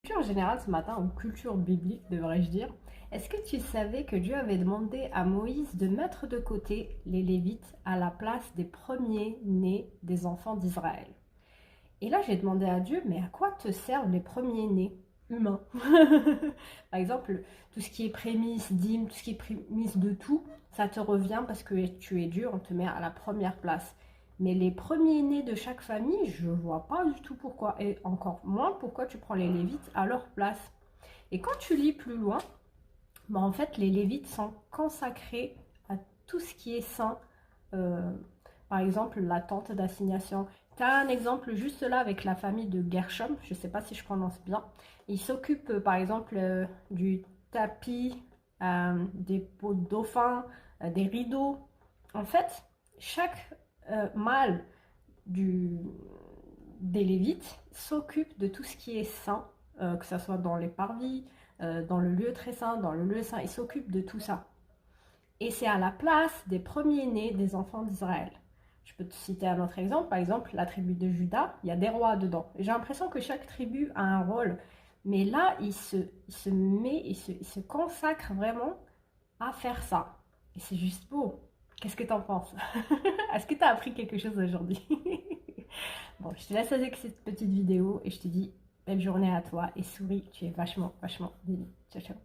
Culture générale ce matin, ou culture biblique devrais-je dire, est-ce que tu savais que Dieu avait demandé à Moïse de mettre de côté les Lévites à la place des premiers-nés des enfants d'Israël? Et là j'ai demandé à Dieu, mais à quoi te servent les premiers-nés humains? Par exemple, tout ce qui est prémisse, dîme, tout ce qui est prémisse de tout, ça te revient parce que tu es Dieu, on te met à la première place. Mais les premiers-nés de chaque famille, je vois pas du tout pourquoi. Et encore moins pourquoi tu prends les Lévites à leur place. Et quand tu lis plus loin, bah en fait, les Lévites sont consacrés à tout ce qui est saint. Euh, Par exemple, la tente d'assignation. Tu as un exemple juste là avec la famille de Gershom, je ne sais pas si je prononce bien. Ils s'occupent par exemple du tapis, des pots de dauphin, des rideaux. En fait, chaque mâle du, des Lévites s'occupe de tout ce qui est saint, que ce soit dans les parvis, dans le lieu très saint, dans le lieu saint. Ils s'occupent de tout ça. Et c'est à la place des premiers-nés des enfants d'Israël. Je peux te citer un autre exemple, par exemple la tribu de Juda, il y a des rois dedans. J'ai l'impression que chaque tribu a un rôle, mais là il se consacre vraiment à faire ça. Et c'est juste beau. Qu'est-ce que t'en penses? Est-ce que t'as appris quelque chose aujourd'hui? Bon, je te laisse avec cette petite vidéo et je te dis belle journée à toi et souris, tu es vachement, vachement bénie. Ciao, ciao.